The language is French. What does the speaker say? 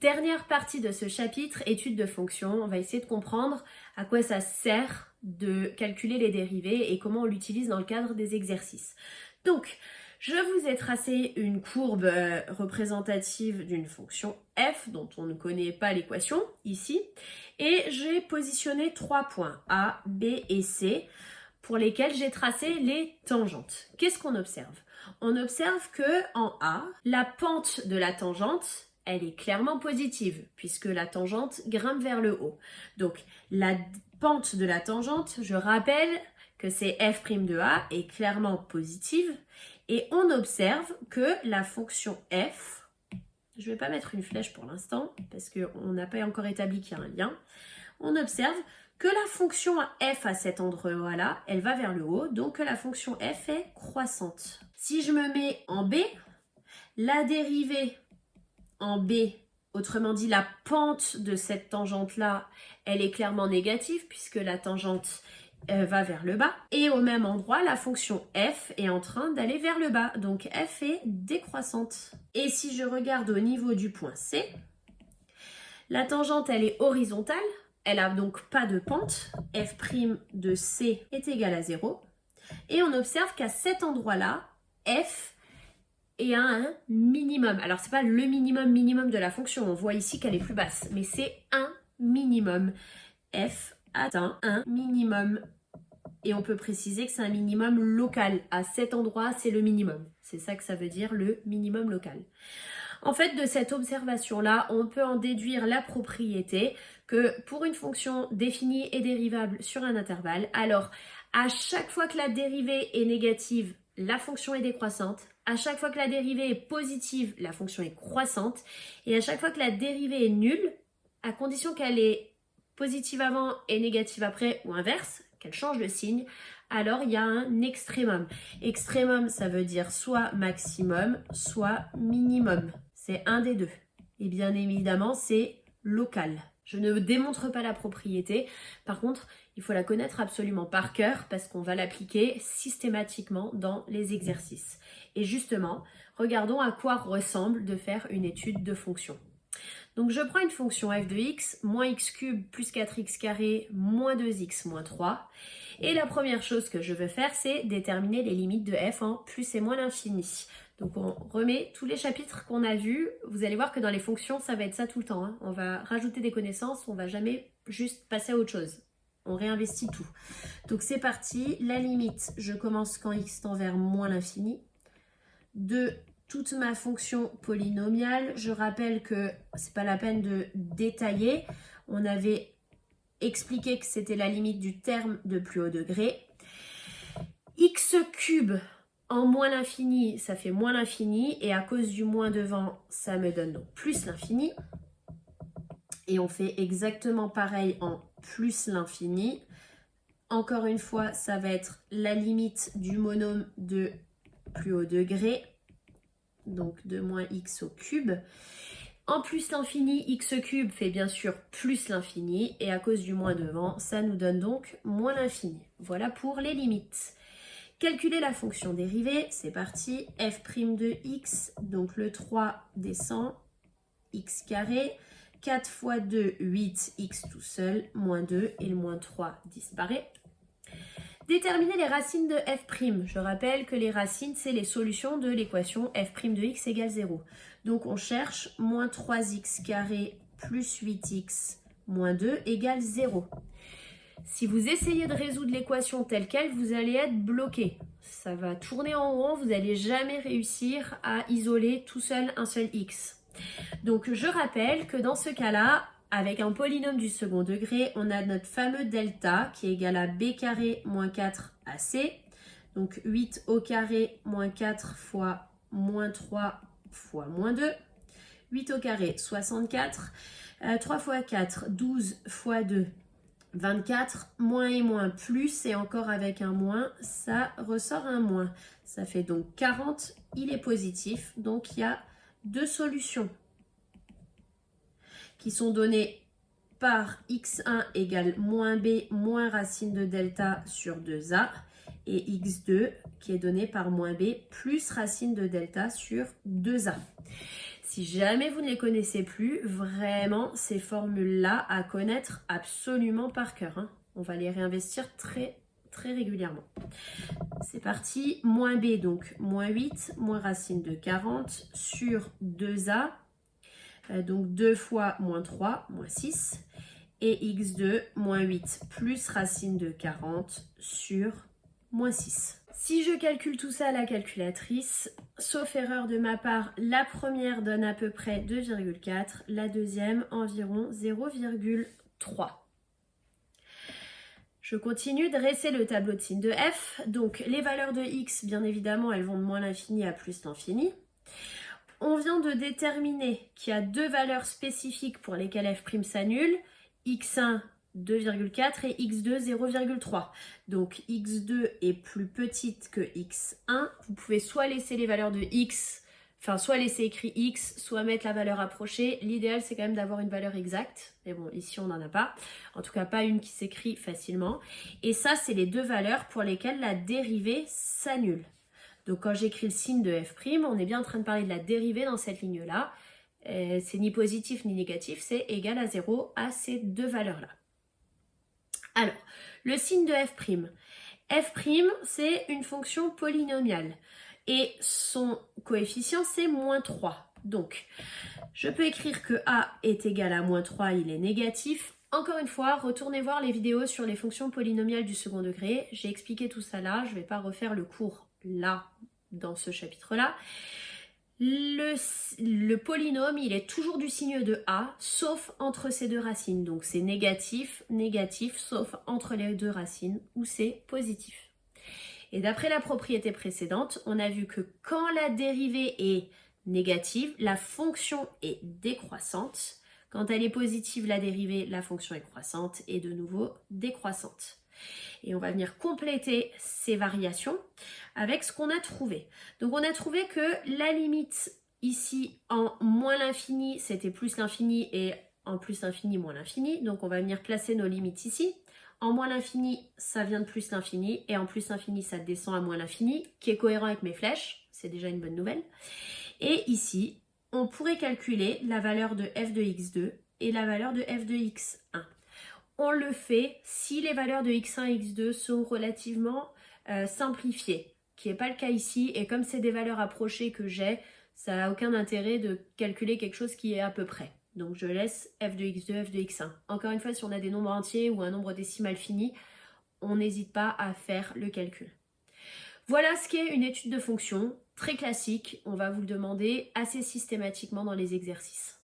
Dernière partie de ce chapitre, étude de fonctions. On va essayer de comprendre à quoi ça sert de calculer les dérivées et comment on l'utilise dans le cadre des exercices. Donc, je vous ai tracé une courbe représentative d'une fonction f dont on ne connaît pas l'équation ici et j'ai positionné 3 points A, B et C pour lesquels j'ai tracé les tangentes. Qu'est-ce qu'on observe? On observe que en A, la pente de la tangente elle est clairement positive puisque la tangente grimpe vers le haut. Donc la pente de la tangente, je rappelle que c'est f' de A est clairement positive et on observe que la fonction f, je ne vais pas mettre une flèche pour l'instant parce qu'on n'a pas encore établi qu'il y a un lien, on observe que la fonction f à cet endroit-là, elle va vers le haut, donc la fonction f est croissante. Si je me mets en B, la dérivée en B, autrement dit la pente de cette tangente-là, elle est clairement négative puisque la tangente va vers le bas. Et au même endroit, la fonction f est en train d'aller vers le bas, donc f est décroissante. Et si je regarde au niveau du point C, la tangente elle est horizontale, elle n'a donc pas de pente, f' de C est égal à 0. Et on observe qu'à cet endroit-là, f et à un minimum. Alors, c'est pas le minimum de la fonction. On voit ici qu'elle est plus basse, mais c'est un minimum. F atteint un minimum. Et on peut préciser que c'est un minimum local. À cet endroit, c'est le minimum. C'est ça que ça veut dire, le minimum local. En fait, de cette observation-là, on peut en déduire la propriété que pour une fonction définie et dérivable sur un intervalle, alors à chaque fois que la dérivée est négative, la fonction est décroissante. À chaque fois que la dérivée est positive, la fonction est croissante. Et à chaque fois que la dérivée est nulle, à condition qu'elle est positive avant et négative après, ou inverse, qu'elle change de signe, alors il y a un extrémum. Extrémum, ça veut dire soit maximum, soit minimum. C'est un des deux. Et bien évidemment, c'est local. Je ne démontre pas la propriété. Par contre, il faut la connaître absolument par cœur parce qu'on va l'appliquer systématiquement dans les exercices. Et justement, regardons à quoi ressemble de faire une étude de fonction. Donc je prends une fonction f de x, moins x cube plus 4x carré, moins 2x moins 3. Et la première chose que je veux faire, c'est déterminer les limites de f en plus et moins l'infini. Donc on remet tous les chapitres qu'on a vus. Vous allez voir que dans les fonctions, ça va être ça tout le temps. Hein. On va rajouter des connaissances, on va jamais juste passer à autre chose. On réinvestit tout. Donc c'est parti. La limite, je commence quand x tend vers moins l'infini. De toute ma fonction polynomiale, je rappelle que c'est pas la peine de détailler. On avait expliqué que c'était la limite du terme de plus haut degré. X cube en moins l'infini, ça fait moins l'infini. Et à cause du moins devant, ça me donne donc plus l'infini. Et on fait exactement pareil en plus l'infini. Encore une fois, ça va être la limite du monôme de plus haut degré. Donc de moins x au cube. En plus l'infini, x cube fait bien sûr plus l'infini. Et à cause du moins devant, ça nous donne donc moins l'infini. Voilà pour les limites. Calculer la fonction dérivée, c'est parti. F' de x, donc le 3 descend, x carré. 4 fois 2, 8, x tout seul, moins 2 et le moins 3 disparaît. Déterminer les racines de f'. Je rappelle que les racines, c'est les solutions de l'équation f' de x égale 0. Donc on cherche moins 3x carré plus 8x moins 2 égale 0. Si vous essayez de résoudre l'équation telle qu'elle, vous allez être bloqué. Ça va tourner en rond, vous n'allez jamais réussir à isoler tout seul un seul x. Donc je rappelle que dans ce cas-là, avec un polynôme du second degré, on a notre fameux delta qui est égal à b carré moins 4 ac. Donc 8 au carré moins 4 fois moins 3 fois moins 2. 8 au carré 64. 3 fois 4, 12 fois 2, 24. Moins et moins plus et encore avec un moins, ça ressort un moins. Ça fait donc 40. Il est positif. Donc il y a deux solutions qui sont données par x1 égale moins b moins racine de delta sur 2a et x2 qui est donné par moins b plus racine de delta sur 2a. Si jamais vous ne les connaissez plus, vraiment, ces formules-là à connaître absolument par cœur, hein. On va les réinvestir très régulièrement. C'est parti, moins b, donc moins 8, moins racine de 40 sur 2a, donc 2 fois moins 3, moins 6, et x2, moins 8, plus racine de 40 sur moins 6. Si je calcule tout ça à la calculatrice, sauf erreur de ma part, la première donne à peu près 2,4, la deuxième environ 0,3. Je continue, dresser le tableau de signes de f. Donc les valeurs de x, bien évidemment, elles vont de moins l'infini à plus l'infini. On vient de déterminer qu'il y a deux valeurs spécifiques pour lesquelles f' s'annule, x1 2,4 et x2 0,3. Donc x2 est plus petite que x1. Vous pouvez soit laisser les valeurs de x, soit laisser écrit x, soit mettre la valeur approchée. L'idéal, c'est quand même d'avoir une valeur exacte. Mais bon, ici, on n'en a pas. En tout cas, pas une qui s'écrit facilement. Et ça, c'est les deux valeurs pour lesquelles la dérivée s'annule. Donc, quand j'écris le signe de f', on est bien en train de parler de la dérivée dans cette ligne-là. C'est ni positif ni négatif, c'est égal à 0 à ces deux valeurs-là. Alors, le signe de f'. F', c'est une fonction polynomiale. Et son coefficient, c'est moins 3. Donc, je peux écrire que a est égal à moins 3, il est négatif. Encore une fois, retournez voir les vidéos sur les fonctions polynomiales du second degré. J'ai expliqué tout ça là, je ne vais pas refaire le cours là, dans ce chapitre-là. Le polynôme, il est toujours du signe de a, sauf entre ces deux racines. Donc c'est négatif, négatif, sauf entre les deux racines, où c'est positif. Et d'après la propriété précédente, on a vu que quand la dérivée est négative, la fonction est décroissante. Quand elle est positive, la dérivée, la fonction est croissante et de nouveau décroissante. Et on va venir compléter ces variations avec ce qu'on a trouvé. Donc on a trouvé que la limite ici en moins l'infini, c'était plus l'infini et en plus l'infini, moins l'infini. Donc on va venir placer nos limites ici. En moins l'infini, ça vient de plus l'infini et en plus l'infini, ça descend à moins l'infini, qui est cohérent avec mes flèches. C'est déjà une bonne nouvelle. Et ici, on pourrait calculer la valeur de f de x2 et la valeur de f de x1. On le fait si les valeurs de x1 et x2 sont relativement simplifiées, qui n'est pas le cas ici. Et comme c'est des valeurs approchées que j'ai, ça n'a aucun intérêt de calculer quelque chose qui est à peu près. Donc je laisse f de x2, f de x1. Encore une fois, si on a des nombres entiers ou un nombre décimal fini, on n'hésite pas à faire le calcul. Voilà ce qu'est une étude de fonction, très classique. On va vous le demander assez systématiquement dans les exercices.